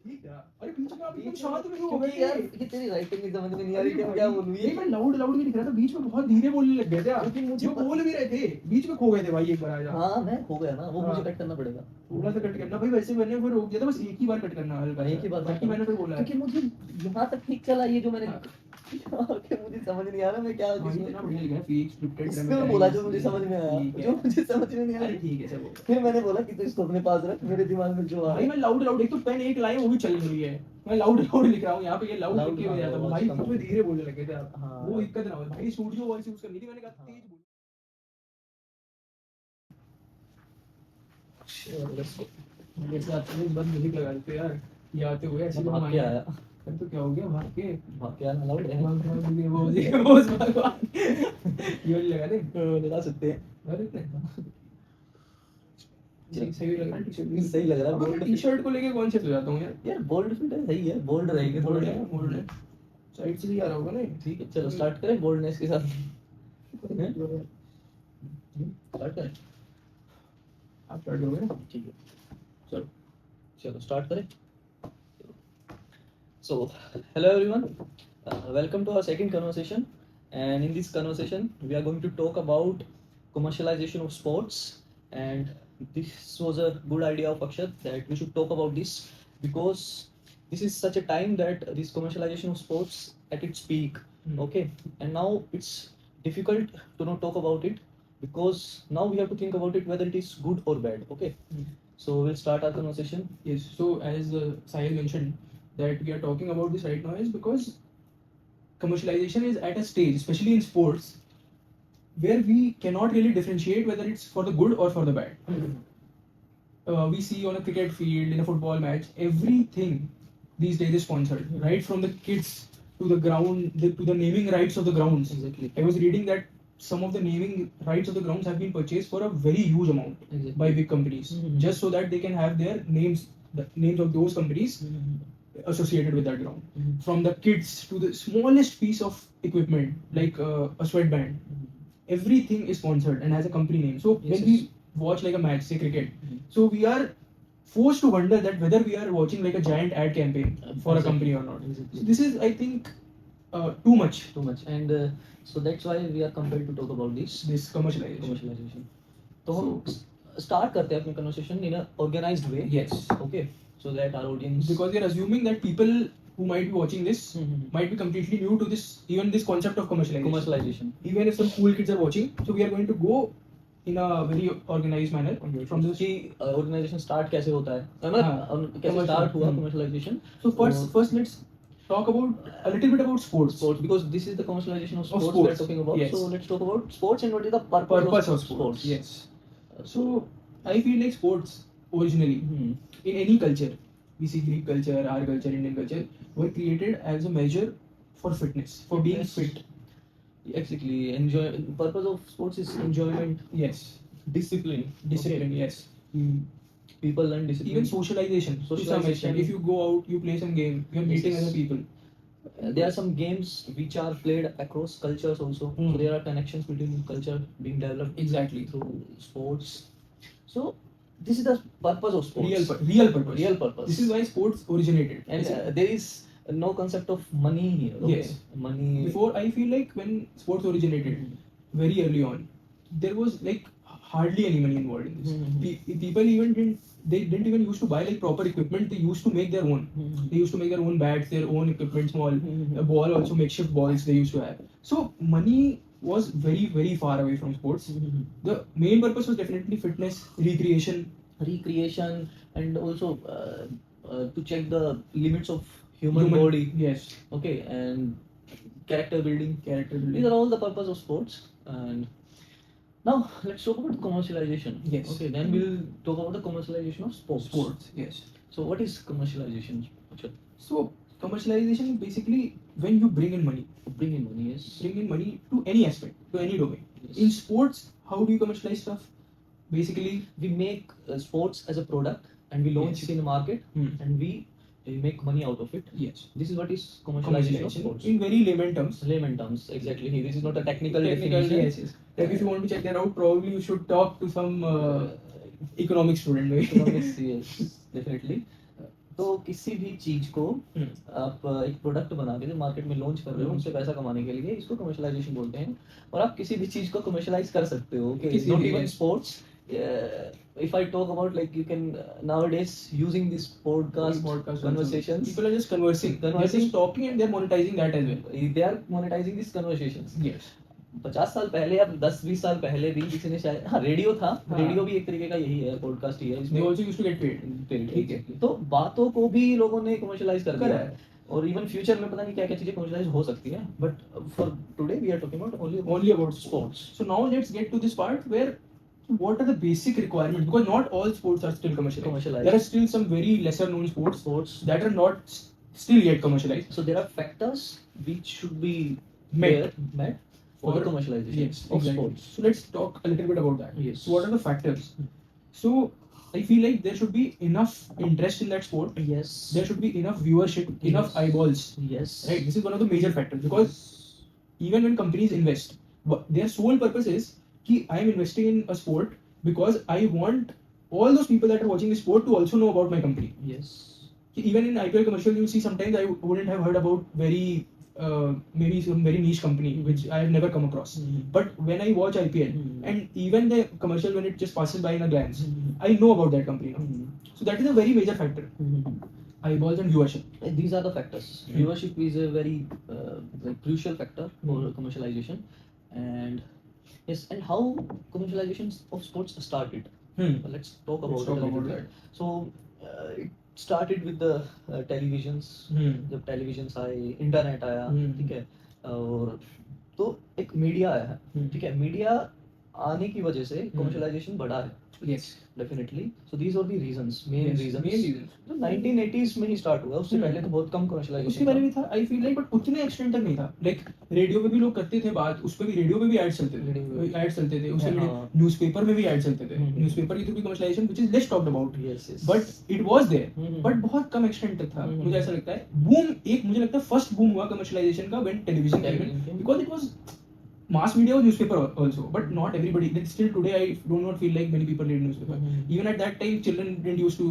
ठीक है। अरे बीच में आप एकदम शांत में हो क्योंकि गए यार ये तेरी राइटिंग की समझ में नहीं आ रही थी, मैं क्या बोलूं। नहीं मैं लाउड लाउड भी दिख रहा था, बीच में बहुत धीरे बोलने लग गए थे आप। लेकिन मुझे जो बोल भी रहे थे बीच में खो गए थे भाई एक बार आजा। हाँ मैं खो गया ना, वो हाँ। मुझे कट करना पड़ेगा। थोड़ा सा कट करना भाई, वैसे मैंने फिर रोक दिया था, बस एक ही बार कट करना हल्का एक ही बार बाकी मैंने फिर बोला है। क्योंकि मुझे यहाँ तक ठीक चला, ये जो मैंने हाँ। कि मुझे समझ नहीं आ रहा मैं क्या हाँ, ये इतना बढ़िया लिखा है, फेक स्क्रिप्टेड इसमें बोला जो मुझे समझ में आया, जो मुझे समझ में नहीं आया। अरे ठीक है चलो। फिर मैंने बोला कि तू इसको अपने पास रख, मेरे दिमाग में जो आ भाई मैं लाउड लाउड, एक तो पेन एक लाइन वो भी चल रही है, मैं लाउड लाउड लिख रहा हूँ यहाँ पे, ये लाउड लिख के हो जाता है भाई, बीच में धीरे बोलने लगे थे आप। हाँ। वो दिक्कत ना हो भाई, स्टूडियो वॉइस यूज करनी थी, मैंने कहा तेज बोल। मेरे साथ में बस म्यूजिक लगा देते यार, ये आते हुए ऐसे तो भाग के आया। फिर तो क्या हो गया, भाग के आना लाउड है। वो भगवान ये लगा दे, लगा सकते हैं। सही लग रहा है टी-शर्ट भी, सही लग रहा है। बोल्ड टी-शर्ट को लेके कौन से हो जाता हूँ यार। यार बोल्ड फिट है, सही है, बोल्ड रहेगी थोड़ा। बोल्ड है साइड से ही आ रहा होगा ना। ठीक है चलो स्टार्ट करें बोल्डनेस के साथ। स्टार्ट करें, आप स्टार्ट करोगे ना। ठीक है चलो चलो स्टार्ट करें। So, hello everyone, welcome to our second conversation, and in this conversation we are going to talk about commercialization of sports. And this was a good idea of Akshat that we should talk about this because this is such a time that this commercialization of sports at its peak. Okay, and now it's difficult to not talk about it because now we have to think about it whether it is good or bad. Okay, so we'll start our conversation. Yes, so as Sahil mentioned that we are talking about this right now is because commercialization is at a stage, especially in sports, where we cannot really differentiate whether it's for the good or for the bad. We see on a cricket field, in a football match, everything these days is sponsored, right from the kids to the ground, to the naming rights of the grounds. Exactly. I was reading that some of the naming rights of the grounds have been purchased for a very huge amount by big companies, just so that they can have their names, the names of those companies associated with that ground. From the kids to the smallest piece of equipment, like a sweatband, everything is sponsored and has a company name. So when we watch like a match, say cricket, so we are forced to wonder that whether we are watching like a giant ad campaign for a company or not. So this is, I think, too much. And so that's why we are compelled to talk about this commercialization. तो हम start करते हैं अपनी conversation in a organized way. Yes. Okay. So that our audience, because we are assuming that people who might be watching this might be completely new to this, even this concept of commercialization. Even if some cool kids are watching, so we are going to go in a very organized manner from this. कि organization start कैसे होता है, मतलब कैसे start हुआ commercialization. So first let's talk about a little bit about sports because this is the commercialization of sports we are talking about. Yes. So let's talk about sports and what is the purpose of sports. Yes. So I feel like sports originally in any culture, we see Greek culture, our culture, Indian culture, were created as a measure for fitness, for being fit. Exactly. Purpose of sports is enjoyment. Yes. Discipline. Okay. Yes. People learn discipline. Even socialization. To some extent, if you go out, you play some game, you are meeting other people. There are some games which are played across cultures also. So there are connections between culture being developed exactly through sports. So this is the purpose of sports. Real purpose. This is why sports originated. And there is no concept of money here. Okay? Yes. Money. Before, I feel like when sports originated, very early on, there was like hardly any money involved in this. People even didn't even used to buy like proper equipment. They used to make their own. They used to make their own bats, their own equipment, small a ball, also makeshift balls they used to have. So money was very far away from sports. The main purpose was definitely fitness, recreation, and also to check the limits of human body. Yes. Okay, and character building. These are all the purpose of sports. And now let's talk about commercialization. Yes. Okay, then we'll talk about the commercialization of sports. Yes. So what is commercialization? So commercialization is basically when you bring in money. Yes. Bring in money to any aspect, to any domain. Yes. In sports, how do you commercialize stuff? Basically, we make sports as a product and we launch it in the market and we make money out of it. Yes. This is what is commercialization of sports. In very layman terms, exactly. This is not a technical definition. Yes. Like if you want to check that out, probably you should talk to some economics student. Economics, yes, definitely. तो किसी भी चीज को आप एक product बना के market में लॉन्च कर रहे हो उससे पैसा कमाने के लिए, इसको कमर्शलाइजेशन बोलते हैं। और आप किसी भी चीज को कमर्शलाइज कर सकते हो, not even sports. If I talk about, like, you can nowadays using this podcast conversations, people are just conversing. They're just talking and they're monetizing that as well. They are monetizing these conversations. Yes. 50 साल पहले या 10-20 साल पहले भी किसी ने शायद, हाँ, रेडियो था। रेडियो भी एक तरीके का यही है, पॉडकास्ट ही है। They also used to get paid. ठीक है, तो बातों को भी लोगों ने कमर्शलाइज कर दिया है। और इवन फ्यूचर में पता नहीं क्या क्या चीजें कमर्शलाइज हो सकती है, but for today we are talking about only about sports. So now let's get to this part where what are the basic requirements, because not all sports are still commercialized. There are still some very lesser known sports that are not still yet commercialized. So there are factors which should be met for commercialization of sports. So let's talk a little bit about that. Yes. So what are the factors? So I feel like there should be enough interest in that sport. Yes. There should be enough viewership, enough eyeballs. Yes. Right. This is one of the major factors, because even when companies invest, their sole purpose is कि I am investing in a sport because I want all those people that are watching the sport to also know about my company. Yes. Even in IPL commercial, you see sometimes I wouldn't have heard about maybe some very niche company which I have never come across. But when I watch IPL and even the commercial, when it just passes by in a glance, I know about that company now. So that is a very major factor. Eyeballs and viewership. These are the factors. Viewership is a very like crucial factor for commercialization. And yes, and how commercialization of sports started. Let's talk about that. So it started with the televisions. जब televisions आए, internet आया, ठीक है, और तो एक media आया है, ठीक है, मीडिया आने की वजह से commercialization बढ़ा है। Yes, definitely. So these are the reasons, main reasons. तो 1980s में ही स्टार्ट हुआ, उससे पहले तो बहुत कम commercialization। उसके पहले भी था, I feel like, but उतने एक्सटेंट तक नहीं था। Like रेडियो पे भी लोग करते थे बात, उस पे भी रेडियो पे भी एड्स चलते थे, उससे न्यूज़पेपर में भी एड्स चलते थे। न्यूज़पेपर की थ्रू भी commercialisation which is less talked about, but it was there, but बहुत कम एक्सटेंट तक था। मुझे ऐसा लगता है बूम, एक मुझे लगता है फर्स्ट बूम हुआ कमर्शियलाइजेशन का when television came in, because it was mass media was newspaper also, but not everybody. Like still today, I do not feel like many people read newspaper. Even at that time, children didn't used to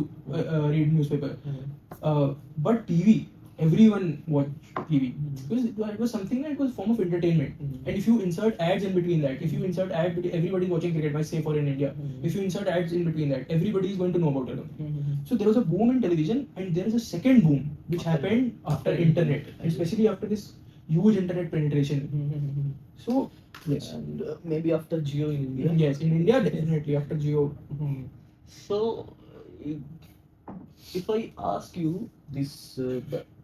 read newspaper. But TV, everyone watched TV because it was something that was form of entertainment. And if you insert ads in between that, if you insert ads, everybody is watching cricket. Say for in India, if you insert ads in between that, everybody is going to know about it. So there was a boom in television, and there is a second boom which happened after internet, and especially after this huge internet penetration. So yes, and maybe after Jio in India. Yes, in India definitely after Jio. So if I ask you this,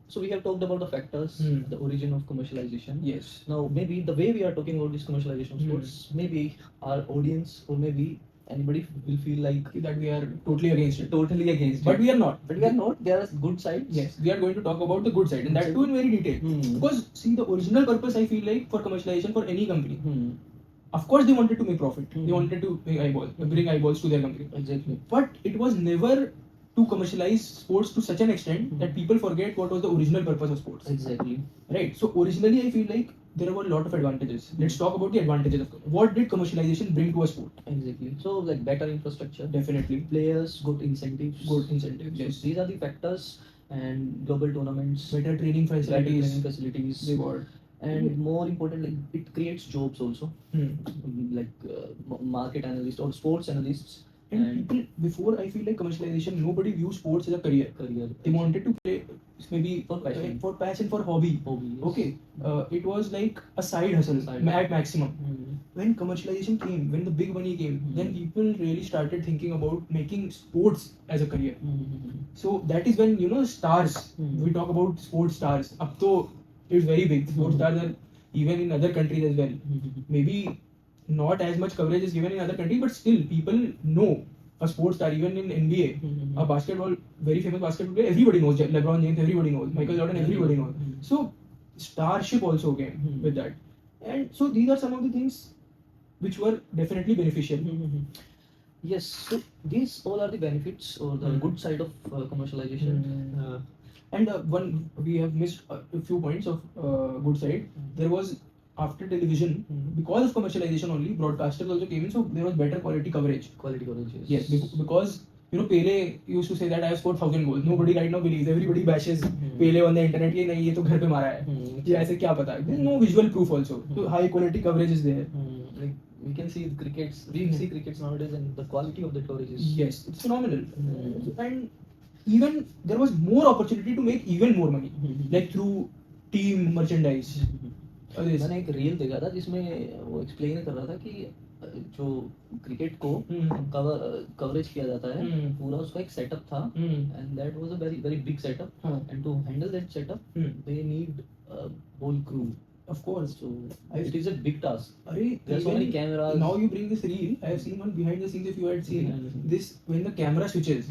so we have talked about the factors, the origin of commercialization. Yes. Now maybe the way we are talking about this commercialization of sports, maybe our audience or maybe anybody will feel like that we are totally against it. But we are not. There are good sides. Yes, we are going to talk about the good side, and that too in very detail. Because see, the original purpose, I feel like, for commercialization for any company, of course they wanted to make profit. They wanted to make eyeballs, bring eyeballs to their company. Exactly. But it was never to commercialize sports to such an extent that people forget what was the original purpose of sports. Exactly. Right. So originally, I feel like there were a lot of advantages. Let's talk about the advantages of what did commercialization bring to a sport. Exactly. So like better infrastructure, definitely, players, good incentives. Yes, these are the factors, and global tournaments, better training facilities, reward, and more importantly, it creates jobs also. Like market analysts or sports analysts. And people before, I feel like commercialization, nobody views sports as a career. They wanted to play maybe for passion, for hobby. Yes. Okay, it was like a side hustle at maximum. When commercialization came, when the big money came, then people really started thinking about making sports as a career. So that is when, you know, stars. We talk about sports stars. Up to it's very big. Sports stars are even in other countries as well. Maybe not as much coverage is given in other countries, but still people know a sports star. Even in NBA, a basketball, very famous basketball player, everybody knows. LeBron James, everybody knows. Michael Jordan, everybody knows. So starship also came with that. And so these are some of the things which were definitely beneficial. Yes, so these all are the benefits or the good side of commercialization. And one, we have missed a few points of good side. There was, after television, because of commercialization only, broadcasters also came in, so there was better quality coverage. Yes. Yes, because You know, Pele used to say that I have scored 1,000 goals. Nobody right now believes. Everybody bashes Pele on the internet. ये नहीं, ये तो घर पे मारा है. ये ऐसे क्या पता? There's no visual proof also. So high quality coverage is there. Like we can see crickets. We see crickets nowadays, and the quality of the coverage is Yes, it's phenomenal. And even there was more opportunity to make even more money, like through team merchandise. मैंने एक reel देखा था जिसमें वो explain कर रहा था कि जो क्रिकेट को कवरेज किया जाता है पूरा उसका एक सेटअप था and that was a very very big setup and to handle that setup they need whole crew. Of course. So it is a big task. There are so many cameras. Now you bring this reel. I have seen one behind the scenes. If you had seen this, when the camera switches,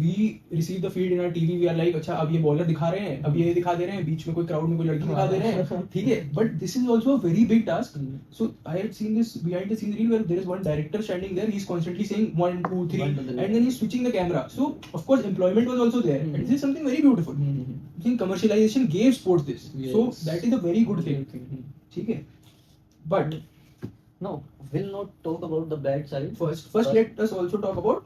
we receive the feed in our TV. We are like, अच्छा अब ये bowler दिखा रहे हैं, अब ये दिखा दे रहे हैं, बीच में कोई crowd में कोई लड़की दिखा दे रहे हैं, ठीक है? But this is also a very big task. So I had seen this behind the scenes reel where there is one director standing there. He's constantly saying 1, 2, 3, and then he's switching the camera. So of course employment was also there, and this is something very beautiful. I think commercialization gave sports this. So that is a very good thing. ठीक है? But no, we'll not talk about the bad side. First let us also talk about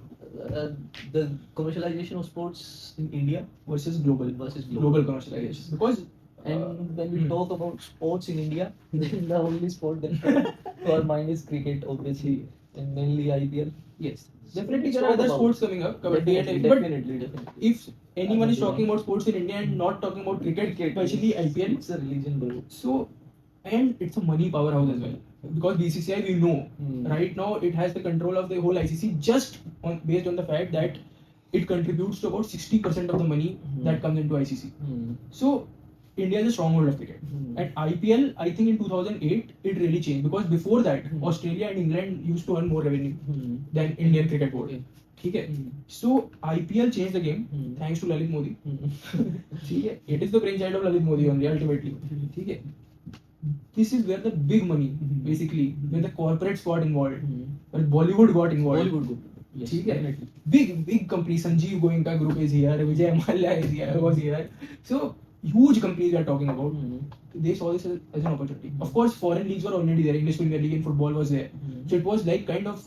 the commercialization of sports in India versus global commercialization. Because and when we talk about sports in India, then the only sport that to our mind is cricket, obviously, and mainly IPL. Yes, definitely there are other sports coming up. Definitely. If anyone is talking about sports in India and not talking about cricket, especially IPL, it's a religion, bro. So, and it's a money powerhouse as well. Because BCCI, we know right now it has the control of the whole ICC just based on the fact that it contributes to about 60% of the money that comes into ICC. So India is a stronghold of cricket. And IPL, I think in 2008 it really changed because before that Australia and England used to earn more revenue than Indian Cricket Board. ठीक है? So IPL changed the game thanks to Lalit Modi. ठीक है? It is the brainchild of Lalit Modi only ultimately. ठीक है? This is where the big money, basically, where the corporates got involved, where Bollywood got involved. Yes, ठीक है? Big companies, Sanjeev Goenka Group is here, Vijay Mallya is here, was here. So huge companies we are talking about. They saw this as an opportunity. Of course, foreign leagues were already there. English Premier League in football was there. So it was like kind of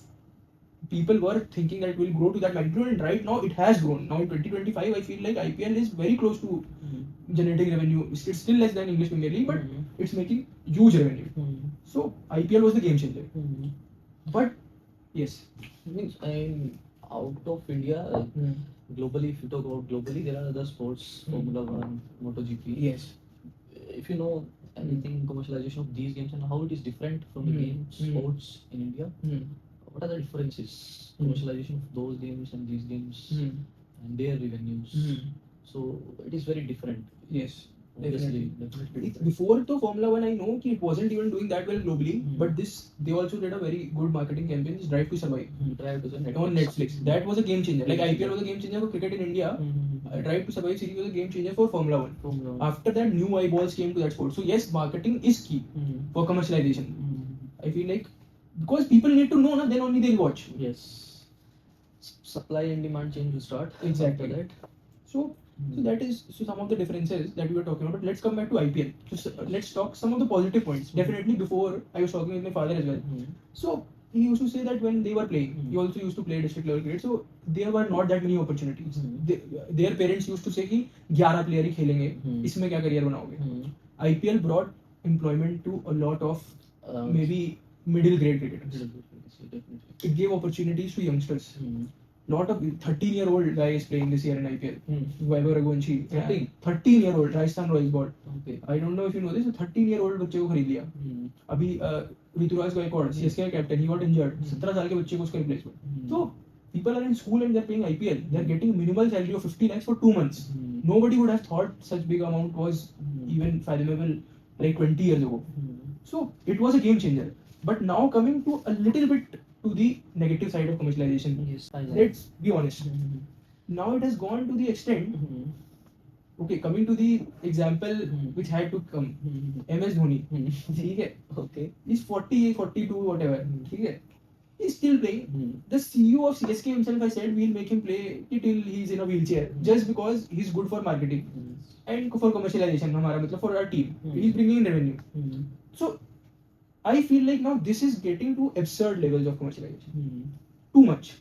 people were thinking that it will grow to that magnitude, and right now it has grown. Now in 2025, I feel like IPL is very close to generating revenue. It's still less than English Premier League, but it's making huge revenue. So IPL was the game changer. But yes, means out of India, globally, if you talk about globally, there are other sports, Formula 1, MotoGP. Yes. If you know anything commercialization of these games and how it is different from the game sports in India, what are the differences? Commercialization of those games and these games and their revenues. So it is very different. Yes. Definitely. Before the Formula 1, I know it wasn't even doing that well globally, but they also did a very good marketing campaign, this Drive to Survive, on Netflix. That was a game changer. Like IPL was a game changer for cricket in India. Drive to Survive series was a game changer for Formula 1. After that, new eyeballs came to that sport. So yes, marketing is key for commercialization. I feel like because people need to know, then only they'll watch. Yes. Supply and demand change will start. Exactly. After that. So that is some of the differences that we were talking about. But let's come back to IPL. So let's talk some of the positive points. Definitely before I was talking with my father as well. So he used to say that when they were playing, he also used to play district level cricket. So there were not that many opportunities. Their parents used to say कि 11 player ही खेलेंगे, इसमें क्या career बनाओगे? IPL brought employment to a lot of maybe middle grade cricketers. It gave opportunities to youngsters. Lot of 13-year-old guy is playing this year in IPL. Vaibhav Raghuvanshi. 13-year-old Rajasthan Royals bought. Okay. I don't know if you know this. 13-year-old बच्चे को खरीद लिया. अभी Rituraj Gaekwad CSK का captain, he got injured. 17 साल के बच्चे को उसका replacement. So people are in school and they're playing IPL. They're getting minimal salary of 50 lakhs for 2 months. Nobody would have thought such big amount was even fathomable like 20 years ago. So it was a game changer. But now coming to a little bit to the negative side of commercialization. Yes, let's be honest. Now it has gone to the extent. Okay, coming to the example which had to come. MS Dhoni. ठीक है? Okay. He's 48, 42, whatever. ठीक है? He's still playing. The CEO of CSK himself has said we'll make him play till he's in a wheelchair just because he's good for marketing and for commercialization. हमारा मतलब for our team. He's bringing in revenue. So I feel like now this is getting to absurd levels of commercialization. Too much.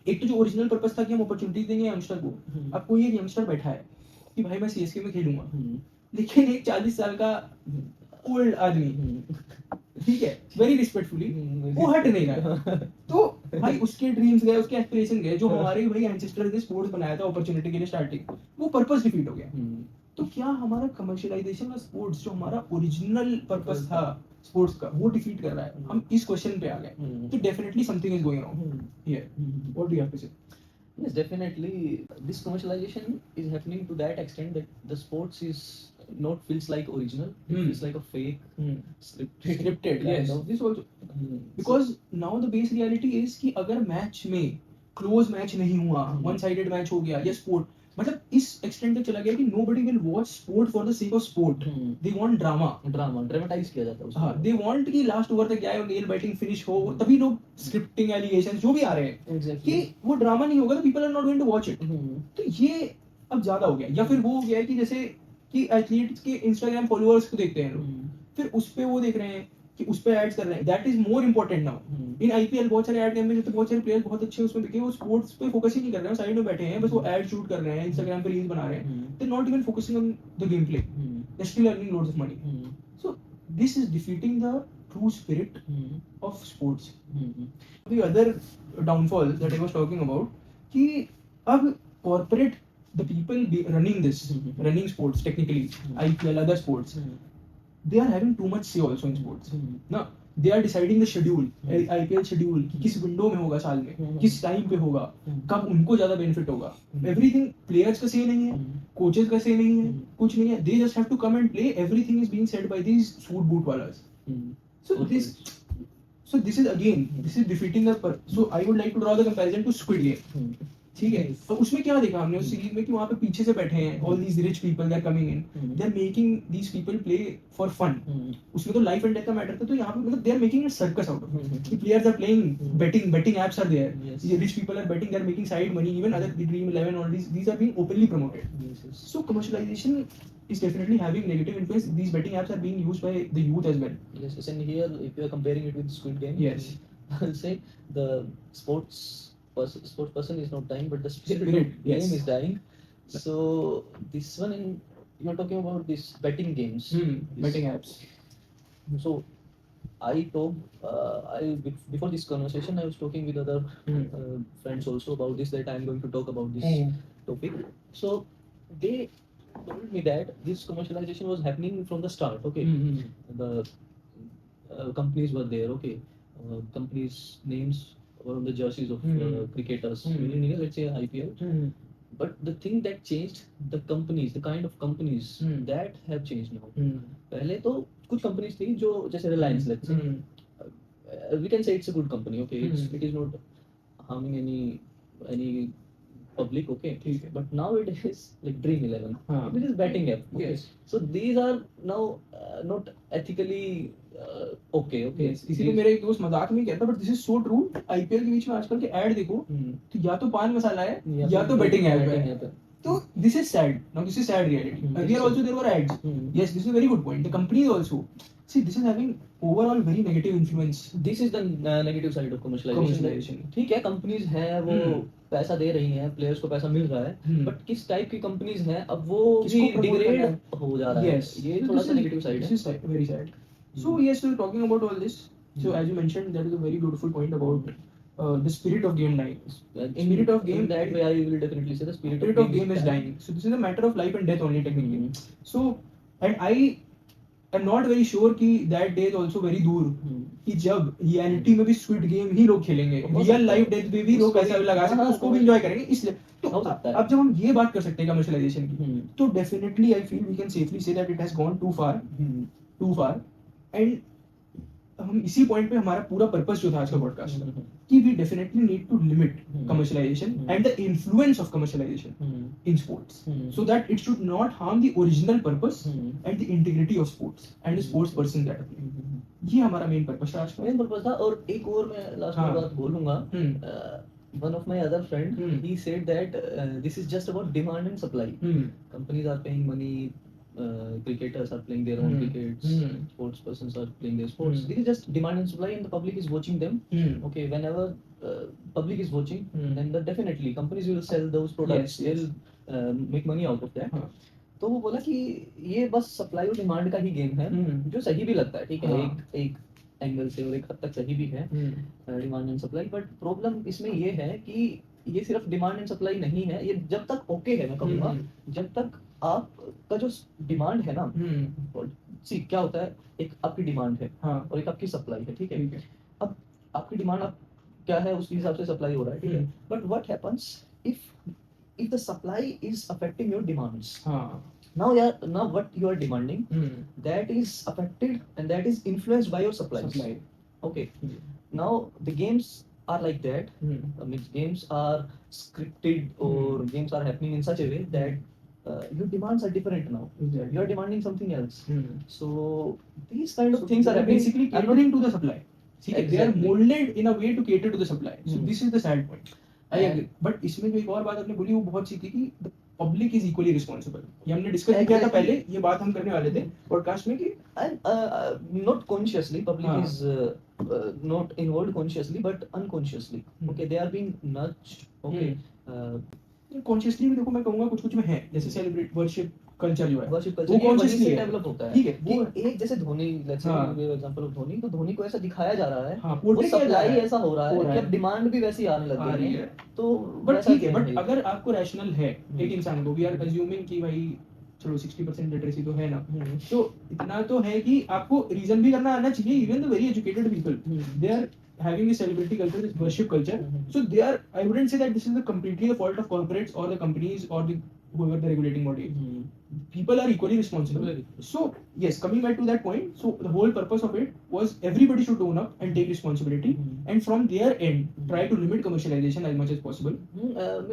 एक तो जो original purpose था कि हम opportunity देंगे youngster को, अब कोई एक यंगस्टर बैठा है कि भाई मैं सीएसके में खेलूंगा, लेकिन एक 40 साल का ओल्ड आदमी, ठीक है, वेरी रिस्पेक्टफुली, वो हट नहीं रहा, तो भाई उसके ड्रीम्स गए, उसके एस्पिरेशन गए, जो हमारे भाई एंसेस्टर ने स्पोर्ट्स बनाया था अपॉर्चुनिटी के लिए स्टार्टिंग, वो पर्पस डिफीट हो गया। तो क्या हमारा कमर्शियलाइजेशन ऑफ स्पोर्ट्स, जो हमारा ओरिजिनल पर्पस था स्पोर्ट्स का, वो डिफीट कर रहा है? हम इस क्वेश्चन पे आ गए, तो definitely something is going wrong here. What do you have to say? Yes, definitely. This commercialization is happening to that extent that the sports is not feels like original. It feels like a fake, Scripted, kind yes. of. This also because now the base reality is कि अगर match में close match नहीं हुआ, one sided match हो गया, या sport मतलब इस एक्सटेंट तक चला गया कि nobody will watch sport for the sake of sport. They want drama. Dramatise किया जाता है उसको। हाँ, they want कि लास्ट ओवर तक जाए और नेल बाइटिंग फिनिश हो, तभी लोग स्क्रिप्टिंग एलिगेशंस जो भी आ रहे हैं Exactly. कि वो ड्रामा नहीं होगा तो people are not going to watch it. तो ये अब ज्यादा हो गया, या फिर वो हो गया है कि जैसे कि एथलीट्स के इंस्टाग्राम फॉलोअर्स को देखते हैं लोग, फिर उस पे वो देख रहे हैं कि उस पे एड्स कर रहे हैं, that is more important now. In IPL बहुत सारे एड कैंपेन होते हैं, बहुत सारे प्लेयर्स बहुत अच्छे उसमें दिखे, वो स्पोर्ट्स पे फोकस ही नहीं कर रहे हैं, साइड में बैठे हैं, बस वो एड शूट कर रहे हैं, इंस्टाग्राम पे रील्स बना रहे हैं, they not even focusing on the game play, they still earning loads of money. So this is defeating the true spirit of sports. The other downfall that I was talking about कि अब corporate, the people running this, running sports technically, IPL, other sports, they are having too much say also in sports. Now they are deciding the schedule, IPL schedule कि किस window में होगा साल में, किस time पे होगा, कब उनको ज्यादा बेनिफिट होगा। Everything players का say नहीं है, coaches का say नहीं है, कुछ नहीं है, they just have to come and play, everything is being said by these suit boot walas. So this is again, this is defeating the so I would like to draw the comparison to Squid Game. ठीक है, तो उसमें क्या देखा हमने उस series में कि वहाँ पे पीछे से बैठे हैं all these rich people, they are coming in, they are making these people play for fun. उसमें तो लाइफ एंड डेथ का मैटर था, तो यहाँ पे मतलब they are making a circus out of it. The players are playing, betting apps are there. The rich people are betting, they are making side money, even other Dream 11, all these are being openly promoted. So commercialization is definitely having negative influence. These betting apps are being used by the youth as well. Yes, and here if you are comparing it with Squid Game, yes, I'll say the sports person is not dying, but the spirit Spirit, of yes. game is dying. So this one, you're talking about this betting games, betting apps. So I told before this conversation I was talking with other friends also about this, that I'm going to talk about this topic. So they told me that this commercialization was happening from the start. Okay, the companies were there. Okay, companies names were on the jerseys of cricketers, let's say IPL. But the thing that changed, the companies, the kind of companies that have changed now. पहले तो कुछ companies थी जो जैसे Reliance, let's say, we can say it's a good company. Okay, it is not harming any public. Okay, but now it is like Dream 11, which is betting app. Okay? Yes. So these are now not ethically okay. Yes. इसी को मेरा एक दोस्त मजाक में कहता, but this is so true. IPL के बीच में आजकल के ऐड देखो तो या तो पान मसाला है या तो बेटिंग ऐप है। तो this is sad. Now this is sad reality. Earlier also there were ads. Yes, this is a very good point. The companies also. See, this is having overall very negative influence. This is the negative side of commercialization. ठीक है, companies हैं वो पैसा दे रही हैं, players को पैसा मिल रहा है, but किस टाइप की companies हैं अब वो भी degrade हो जा रहा है। Yes. ये थोड़ा सा negative side है। This is very sad. So yes, so talking about all this. So as you mentioned, that is a very beautiful point about the spirit of game dying. Spirit of game, in that way I will definitely say the spirit of game is dying. So this is a matter of life and death only technically. So and I am not very sure कि that day is also very दूर कि जब reality में भी Squid Game ही लोग खेलेंगे, real life death में भी लोग पैसा लगा सकते हैं, उसको भी enjoy करेंगे। इसलिए तो अब जब हम ये बात कर सकते हैं commercialization की, तो definitely I feel we can safely say that it has gone too far and हम इसी पॉइंट पे हमारा पूरा पर्पस जो था आज का पॉडकास्ट कि we definitely need to limit commercialization and the influence of commercialization in sports so that it should not harm the original purpose and the integrity of sports and the sports person that play. ये हमारा main purpose था आज का। Main purpose था। और एक और मैं लास्ट में बात बोलूंगा, one of my other friend he said that this is just about demand and supply. Companies are paying money, cricketers are playing their own crickets, sports persons are playing their sports. This is just demand and supply, and the public is watching them. Okay, whenever public is watching, then definitely companies will sell those products. Yes, yes. They'll make money out of that. हाँ. तो वो बोला कि ये बस supply और demand का ही game है, जो सही भी लगता है, ठीक है, हाँ. एक एंगल से और एक हद तक सही भी है, demand and supply. But problem इसमें ये है कि ये सिर्फ डिमांड एंड सप्लाई नहीं है, ये जब तक ओके है, मैं कहूँगा, जब तक आपका जो डिमांड है ना, सी क्या होता है, एक आपकी डिमांड है और एक आपकी सप्लाई है, ठीक है। अब आपकी डिमांड आप क्या है, उसके हिसाब से सप्लाई हो रहा है, ठीक है। But what happens if the supply is affecting your demands, now what you are demanding, that is affected and that is influenced by your supply. Okay. Now the games are like that. I mean, games are scripted or games are happening in such a way that your demands are different now. You are demanding something else. So these kind of things are basically catering to the supply. See, they are Exactly. molded in a way to cater to the supply. So this is the sad point. I agree. But इसमें जो एक और बात आपने बोली वो बहुत सी थी कि the public is equally responsible. ये हमने डिस्कस किया था पहले, ये बात हम करने वाले थे पॉडकास्ट में कि not consciously public is not involved consciously but unconsciously. Okay, they are being nudged. Okay. Consciously भी देखो मैं कहूँगा कुछ कुछ में है, जैसे सेलिब्रेट वर्शिप कल्चर जो है, वर्शिप वो कल्चर consciously है, डेवलप होता है, ठीक है, कि वो एक जैसे Dhoni, let's say example of Dhoni, तो धोनी को ऐसा दिखाया जा रहा है, हाँ, वो portray किया जा रहा सप्लाई है, ऐसा हो रहा है कि अब डिमांड भी वैसी आने लग गई है, तो बट वैसा ठीक है, गेम बट है। अगर आपको रैशनल है एक इंसान को, वी आर अज्यूमिंग कि भाई चलो 60% लिटरेसी तो है ना, तो इतना तो है कि आपको रीजन भी करना आना चाहिए। Even the very educated people, they are having this celebrity culture, this worship culture, so they are, I wouldn't say that this is completely the fault of corporates or the companies or the whoever the regulating body. People are equally responsible. So yes, coming back to that point, so the whole purpose of it was everybody should own up and take responsibility, and from their end try to limit commercialization as much as possible.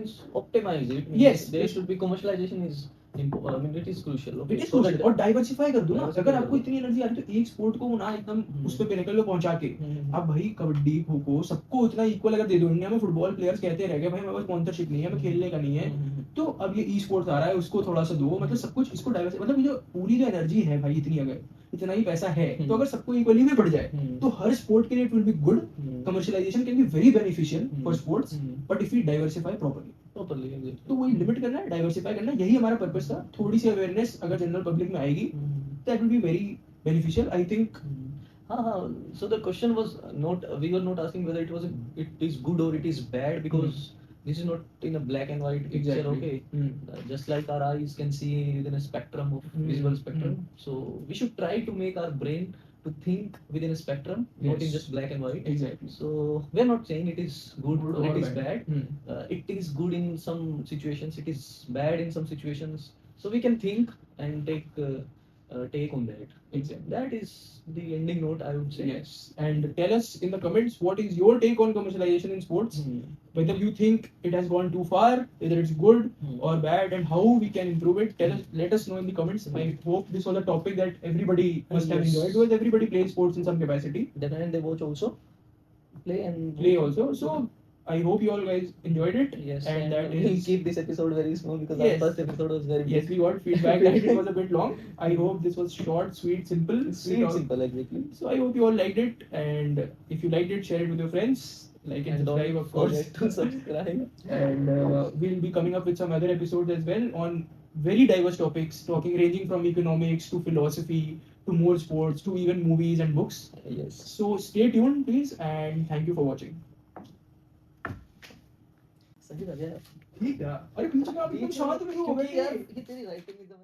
Means optimize it. Yes, there should be commercialization is important. I mean, it is crucial. Okay, it is crucial, और diversify कर दो ना। अगर आपको इतनी energy आ रही है तो एक स्पोर्ट को ना एकदम उस पे पिनेकल पे पहुंचा के आप भाई कबड्डी खो खो सबको इतना इक्वल अगर दे दो। इंडिया में फुटबॉल प्लेयर्स कहते रह गए भाई मेरे पास स्पॉन्सरशिप नहीं है, मैं खेलने का नहीं है, तो अब ये ई स्पोर्ट्स आ रहा है उसको थोड़ा सा दो, मतलब सब कुछ इसको डाइवर्सिफाई, मतलब ये जो पूरी जो एनर्जी है भाई इतनी, अगर इतना ही पैसा है तो अगर सबको इक्वली भी बढ़ जाए तो हर स्पोर्ट के लिए it will be good. Commercialization can be very beneficial for sports, but if we diversify properly, तो वही लिमिट करना है, डाइवर्सिफाई करना है, यही हमारा पर्पस था। थोड़ी सी अवेयरनेस अगर जनरल पब्लिक में आएगी that will be very beneficial, I think. हाँ, so the question was not, we were not asking whether it is good or it is bad, because this is not in a black and white picture. Exactly. Okay. Just like our eyes can see within a spectrum of visual spectrum, so we should try to make our brain to think within a spectrum, not in Yes. just black and white. Exactly. So we're not saying it is good or it is bad. bad. It is good in some situations, it is bad in some situations, so we can think and take on that. Exactly. That is the ending note, I would say. Yes, and tell us in the comments what is your take on commercialization in sports. Whether you think it has gone too far, whether it's good or bad, and how we can improve it. Let us know in the comments. I hope this was a topic that everybody must have enjoyed, because everybody plays sports in some capacity. Definitely they watch also, play also. So I hope you all guys enjoyed it. Yes, and that we'll is, keep this episode very small because Yes. our first episode was very yes, we got feedback that it was a bit long. I hope this was short, sweet, simple. sweet, simple, exactly. So I hope you all liked it, and if you liked it, share it with your friends. Like and subscribe, of course. Forget to subscribe. And we'll be coming up with some other episodes as well on very diverse topics, ranging from economics to philosophy to more sports to even movies and books. Yes. So stay tuned, please, and thank you for watching. सही लगा यार। ठीक है, अरे बीच में आप एकदम शांत में क्यों हो गए? क्योंकि यार ये तेरी राइटिंग एकदम